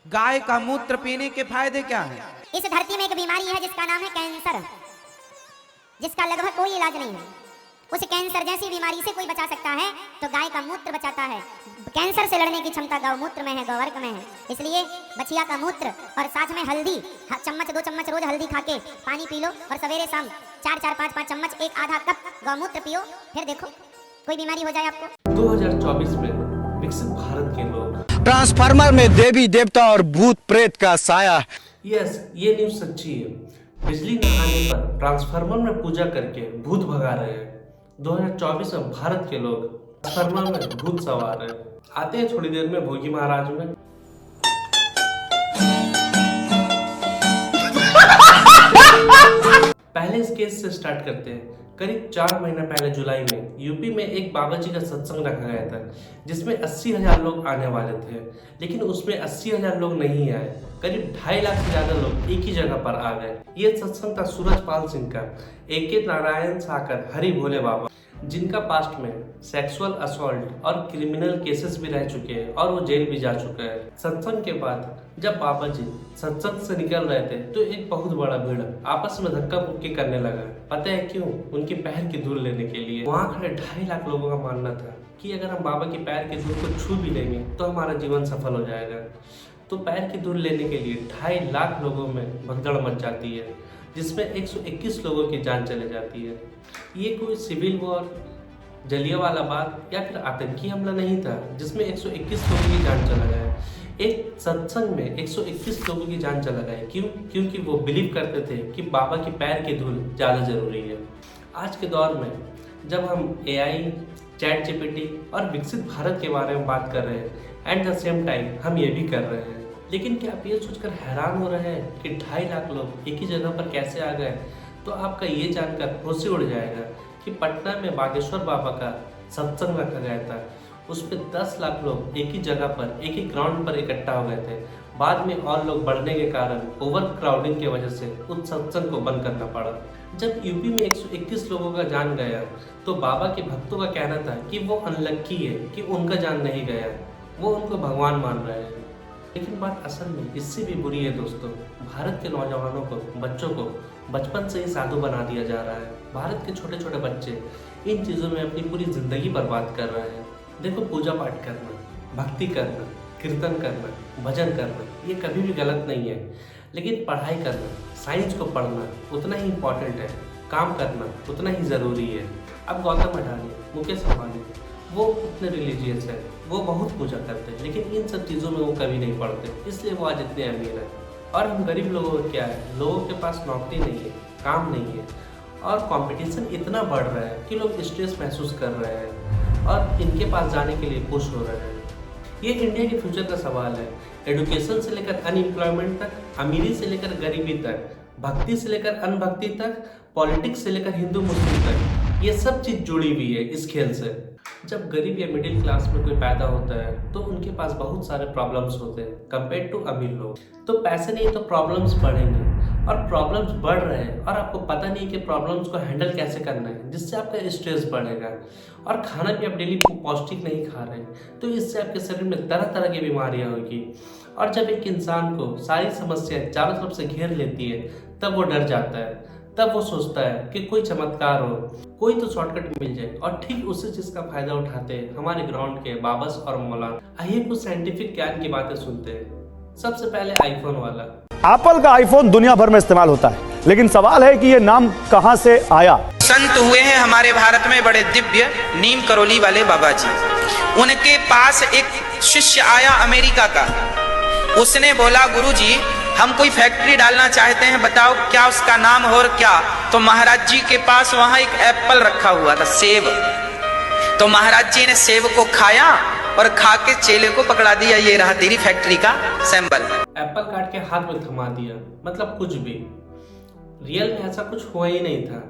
गाय का मूत्र पीने के फायदे क्या हैं? इस धरती में एक बीमारी है जिसका नाम है कैंसर, जिसका लगभग कोई इलाज नहीं है। उस कैंसर जैसी बीमारी से कोई बचा सकता है तो गाय का मूत्र बचाता है। कैंसर से लड़ने की क्षमता गौमूत्र में है, गौवर्क में है। इसलिए बछिया का मूत्र और साथ में हल्दी, चम्मच 2 चम्मच रोज हल्दी खा के पानी पी लो और सवेरे शाम 4-4 5-5 चम्मच 1 आधा कप गौमूत्र पियो, फिर देखो कोई बीमारी हो जाए आपको। 2024 में विकसित भारत के लोग ट्रांसफार्मर में देवी देवता और भूत प्रेत का साया। यस, ये न्यूज सच्ची है। बिजली न आने पर ट्रांसफार्मर में पूजा करके भूत भगा रहे हैं। 2024 में भारत के लोग ट्रांसफार्मर में भूत सवार है। आते हैं थोड़ी देर में भोगी महाराज में। पहले इस केस से स्टार्ट करते हैं। करीब 4 महीना पहले जुलाई में यूपी में एक बाबा जी का सत्संग रखा गया था, जिसमें 80,000 लोग आने वाले थे, लेकिन उसमें 80,000 लोग नहीं आए। करीब 2.5 लाख से ज्यादा लोग एक ही जगह पर आ गए। ये सत्संग था सूरजपाल सिंह का, AK नारायण साकर हरि भोले बाबा, जिनका पास्ट में सेक्सुअल असॉल्ट और क्रिमिनल केसेस भी रह चुके हैं और वो जेल भी जा चुके हैं। सत्संग के बाद जब बाबा जी सत्संग से निकल रहे थे तो एक बहुत बड़ा भीड़ आपस में धक्का मुक्की करने लगा। पता है क्यों? उनके पैर की धूल लेने के लिए। वहाँ खड़े 2.5 लाख लोगों का मानना था कि अगर हम बाबा के पैर की धूल को छू भी लेंगे तो हमारा जीवन सफल हो जाएगा। तो पैर की धूल लेने के लिए 2.5 लाख लोगों में भगदड़ मच जाती है, जिसमें 121 लोगों की जान चली जाती है। ये कोई सिविल वॉर, जलियांवाला बाग या फिर आतंकी हमला नहीं था जिसमें 121 लोगों की जान चला गया। एक सत्संग में 121 लोगों की जान चला गया। क्यों? क्योंकि वो बिलीव करते थे कि बाबा की पैर की धूल ज़्यादा जरूरी है। आज के दौर में जब हम AI, ChatGPT और विकसित भारत के बारे में बात कर रहे हैं, एट द सेम टाइम हम ये भी कर रहे हैं, लेकिन क्या आप ये सोचकर हैरान हो रहे हैं कि 2.5 लाख लोग एक ही जगह पर कैसे आ गए? तो आपका ये जानकर होश उड़ जाएगा कि पटना में बागेश्वर बाबा का सत्संग रखा गया था। उस पर 10 लाख लोग एक ही जगह पर, एक ही ग्राउंड पर इकट्ठा हो गए थे। बाद में और लोग बढ़ने के कारण ओवर क्राउडिंग की वजह से उस सत्संग को बंद करना पड़ा। जब यूपी में 121 लोगों का जान गया तो बाबा के भक्तों का कहना था कि वो अनलक्की है कि उनका जान नहीं गया, वो उनको भगवान मान रहे हैं। लेकिन बात असल में इससे भी बुरी है दोस्तों। भारत के नौजवानों को, बच्चों को बचपन से ही साधु बना दिया जा रहा है। भारत के छोटे छोटे बच्चे इन चीज़ों में अपनी पूरी जिंदगी बर्बाद कर रहे हैं। देखो, पूजा पाठ करना, भक्ति करना, कीर्तन करना, भजन करना, ये कभी भी गलत नहीं है, लेकिन पढ़ाई करना, साइंस को पढ़ना उतना ही इम्पोर्टेंट है। काम करना उतना ही ज़रूरी है। अब गौतम अडानी, मुकेश अंबानी, वो इतने रिलीजियस है, वो बहुत पूजा करते हैं, लेकिन इन सब चीज़ों में वो कभी नहीं पढ़ते, इसलिए वो आज इतने अमीर हैं। और हम गरीब लोगों को क्या है, लोगों के पास नौकरी नहीं है, काम नहीं है, और कंपटीशन इतना बढ़ रहा है कि लोग स्ट्रेस महसूस कर रहे हैं और इनके पास जाने के लिए पुश हो रहे हैं। ये इंडिया के फ्यूचर का सवाल है। एडुकेशन से लेकर अनएम्प्लॉयमेंट तक, अमीरी से लेकर गरीबी तक, भक्ति से लेकर अनभक्ति तक, पॉलिटिक्स से लेकर हिंदू मुस्लिम तक, ये सब चीज़ जुड़ी हुई है इस खेल से। जब गरीब या मिडिल क्लास में कोई पैदा होता है तो उनके पास बहुत सारे प्रॉब्लम्स होते हैं कंपेयर टू अमीर लोग। तो पैसे नहीं तो प्रॉब्लम्स बढ़ेंगे, और प्रॉब्लम्स बढ़ रहे हैं और आपको पता नहीं कि प्रॉब्लम्स को हैंडल कैसे करना है, जिससे आपका स्ट्रेस बढ़ेगा। और खाना भी आप डेली पौष्टिक नहीं खा रहे हैं तो इससे आपके शरीर में तरह तरह की बीमारियां होगी। और जब एक इंसान को सारी समस्याएं चारों तरफ से घेर लेती है तब वो डर जाता है, तब वो सोचता है कि कोई चमत्कार हो, कोई तो शॉर्टकट मिल जाए, और ठीक उसी चीज का फायदा उठाते हैं हमारे ग्राउंड के बाबस और मौलाना। आइए कुछ साइंटिफिक ज्ञान की बातें सुनते हैं। सबसे पहले आईफोन वाला। एप्पल का आईफोन दुनिया भर में इस्तेमाल होता है, लेकिन सवाल है कि ये नाम कहां से आया। संत हुए हैं हमारे भारत में बड़े दिव्य, नीम करोली वाले बाबा जी। उनके पास एक शिष्य आया अमेरिका का। उसने बोला, गुरुजी हम कोई फैक्ट्री डालना चाहते हैं, बताओ क्या उसका नाम हो और क्या। तो महाराज जी के पास वहां एक एप्पल रखा हुआ था, सेब। तो महाराज जी ने सेब को खाया और खा के चेले को पकड़ा दिया, ये रहा तेरी फैक्ट्री का सिंबल। एप्पल काट के हाथ में थमा दिया, मतलब कुछ भी। रियल में ऐसा कुछ हुआ ही नहीं था।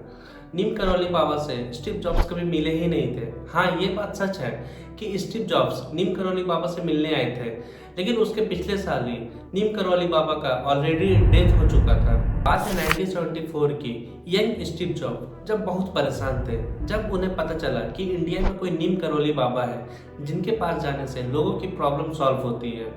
नीम करोली बाबा से स्टीव जॉब्स कभी मिले ही नहीं थे। हाँ, ये बात सच है कि स्टीव जॉब्स नीम करोली बाबा से मिलने आए थे, लेकिन उसके पिछले साल ही नीम करौली बाबा का ऑलरेडी डेथ हो चुका था। बात है 1974 की। यंग स्टीव जॉब जब बहुत परेशान थे, जब उन्हें पता चला कि इंडिया में कोई नीम करौली बाबा है जिनके पास जाने से लोगों की प्रॉब्लम सॉल्व होती है,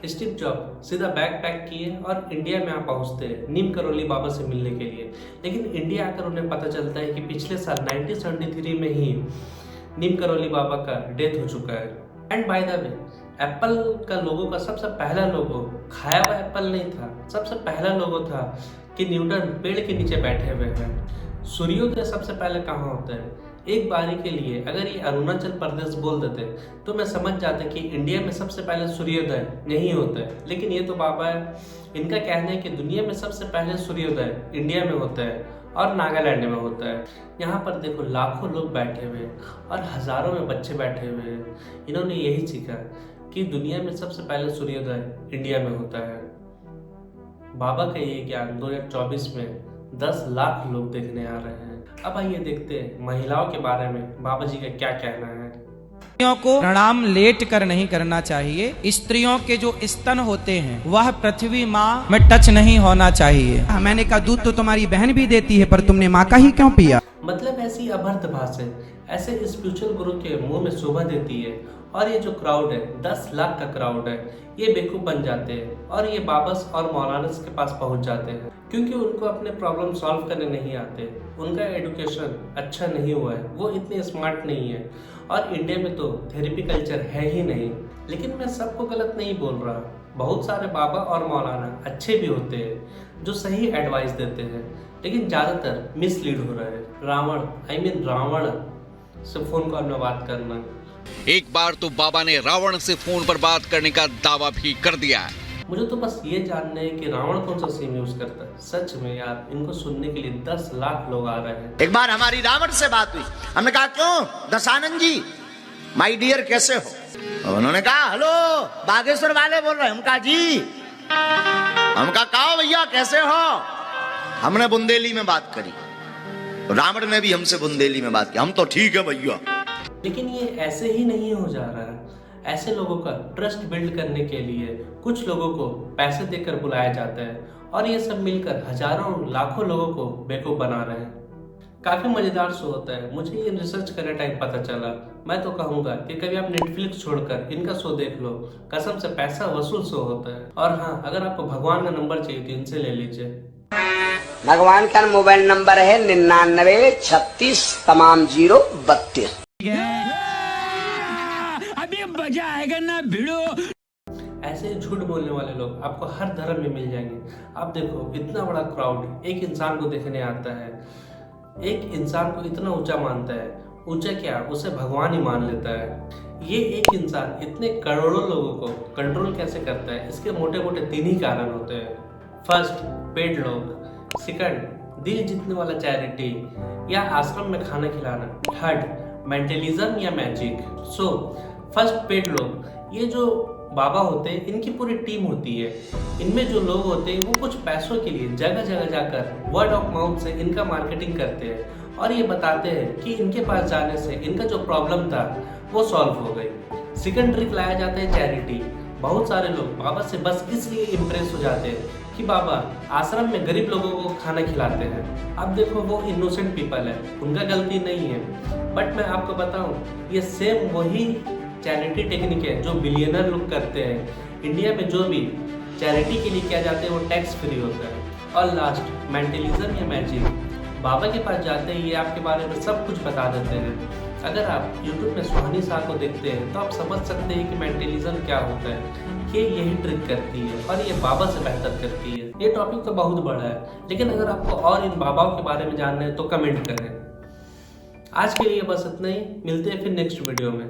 स्टीव जॉब सीधा बैग पैक किए और इंडिया में पहुंचते हैं नीम करौली बाबा से मिलने के लिए। लेकिन इंडिया आकर उन्हें पता चलता है कि पिछले साल 1973 में ही नीम करौली बाबा का डेथ हो चुका है। And by the way, Apple का लोगो का सबसे पहला लोगो खाया हुआ एप्पल नहीं था, सबसे पहला लोगो था कि न्यूटन पेड़ के नीचे बैठे हुए हैं। सूर्योदय सबसे पहले कहाँ होता है? एक बारी के लिए अगर ये अरुणाचल प्रदेश बोल देते तो मैं समझ जाता कि इंडिया में सबसे पहले सूर्योदय नहीं होता है, लेकिन ये तो बाबा है, इनका कहना है कि दुनिया में सबसे पहले सूर्योदय इंडिया में होता है और नागालैंड में होता है। यहाँ पर देखो लाखों लोग बैठे हुए और हजारों में बच्चे बैठे हुए हैं। इन्होंने यही सीखा कि दुनिया में सबसे पहले सूर्योदय इंडिया में होता है। बाबा का ये ज्ञान 2024 में 10 लाख लोग देखने आ रहे हैं। अब आइए देखते हैं महिलाओं के बारे में बाबा जी का क्या कहना है। स्त्रियों को प्रणाम लेट कर नहीं करना चाहिए। स्त्रियों के जो स्तन होते हैं वह पृथ्वी माँ में टच नहीं होना चाहिए। मैंने कहा दूध तो तुम्हारी बहन भी देती है, पर तुमने माँ का ही क्यों पिया? मतलब ऐसी अभद्र भाषा ऐसे स्पिरिचुअल गुरु के मुंह में शोभा देती है। और ये जो क्राउड है 10 लाख का क्राउड है, ये बेवकूफ बन जाते हैं और ये बाबस और मौलानास के पास पहुंच जाते हैं क्योंकि उनको अपने प्रॉब्लम सॉल्व करने नहीं आते। उनका एजुकेशन अच्छा नहीं हुआ है, वो इतने स्मार्ट नहीं है और इंडिया में तो थेरेपी कल्चर है ही नहीं। लेकिन मैं सबको गलत नहीं बोल रहा, बहुत सारे बाबा और मौलाना अच्छे भी होते हैं जो सही एडवाइस देते हैं, लेकिन ज़्यादातर मिसलीड हो रहा है। रावण से फोन कॉल में बात करना। एक बार तो बाबा ने रावण से फोन पर बात करने का दावा भी कर दिया है। मुझे तो बस ये जानना है कि रावण कौन सा सिम यूज करता है। सच में यार, इनको सुनने के लिए 10 लाख लोग आ रहे हैं। एक बार हमारी रावण से बात हुई, हमने कहा क्यों दशानंद जी माय डियर कैसे हो? उन्होंने कहा हेलो बागेश्वर वाले बोल रहे हैं। हम कहा जी, हम कहा भैया कैसे हो? हमने बुंदेली में बात करी, रावण ने भी हमसे बुंदेली में बात की। हम तो ठीक है भैया। लेकिन ये ऐसे ही नहीं हो जा रहा है। ऐसे लोगों का ट्रस्ट बिल्ड करने के लिए कुछ लोगों को पैसे देकर बुलाया जाता है और ये सब मिलकर हजारों लाखों लोगों को बेवकूफ बना रहे हैं। काफी मजेदार शो होता है। मुझे ये रिसर्च करने टाइम पता चला। मैं तो कहूंगा कि कभी आप नेटफ्लिक्स छोड़कर इनका शो देख लो, कसम से पैसा वसूल शो होता है। और हाँ, अगर आपको भगवान का नंबर चाहिए तो इनसे ले लीजिए। भगवान का मोबाइल नंबर है 99 36 तमाम 032। अभी मजा आएगा ना भिड़ो। ऐसे झूठ बोलने वाले लोग आपको हर धर्म में मिल जाएंगे। आप देखो, इतना बड़ा क्राउड एक इंसान को देखने आता है, एक इंसान को इतना ऊंचा मानता है, ऊंचा क्या उसे भगवान ही मान लेता है। ये एक इंसान इतने करोड़ों लोगों को कंट्रोल कैसे करता है? इसके मोटे मोटे 3 ही कारण होते हैं। फर्स्ट, पेड लोग। सेकंड, दिल जीतने वाला चैरिटी या आश्रम में खाना खिलाना। थर्ड, मेंटलिज्म या मैजिक। सो फर्स्ट, पेड लोग। ये जो बाबा होते हैं इनकी पूरी टीम होती है। इनमें जो लोग होते हैं वो कुछ पैसों के लिए जगह जगह जाकर वर्ड ऑफ माउथ से इनका मार्केटिंग करते हैं और ये बताते हैं कि इनके पास जाने से इनका जो प्रॉब्लम था वो सॉल्व हो गई। सेकंड ट्रिक लाया जाता है चैरिटी। बहुत सारे लोग बाबा से बस इसलिए इम्प्रेस हो जाते हैं कि बाबा आश्रम में गरीब लोगों को खाना खिलाते हैं। अब देखो, वो इनोसेंट पीपल है, उनका गलती नहीं है। बट मैं आपको बताऊं, ये सेम वही चैरिटी टेक्निक है जो बिलियनर लोग करते हैं। इंडिया में जो भी चैरिटी के लिए किया जाता है वो टैक्स फ्री होता है। और लास्ट, मेंटलिज्म या मैजिक। बाबा के पास जाते ही ये आपके बारे में सब कुछ बता देते हैं। अगर आप YouTube में सुहानी शाह को देखते हैं तो आप समझ सकते हैं कि मेंटलिज्म क्या होता है। ये यही ट्रिक करती है और ये बाबा से बेहतर करती है। ये टॉपिक तो बहुत बड़ा है, लेकिन अगर आपको और इन बाबाओं के बारे में जानना है तो कमेंट करें। आज के लिए बस इतना ही, मिलते हैं फिर नेक्स्ट वीडियो में।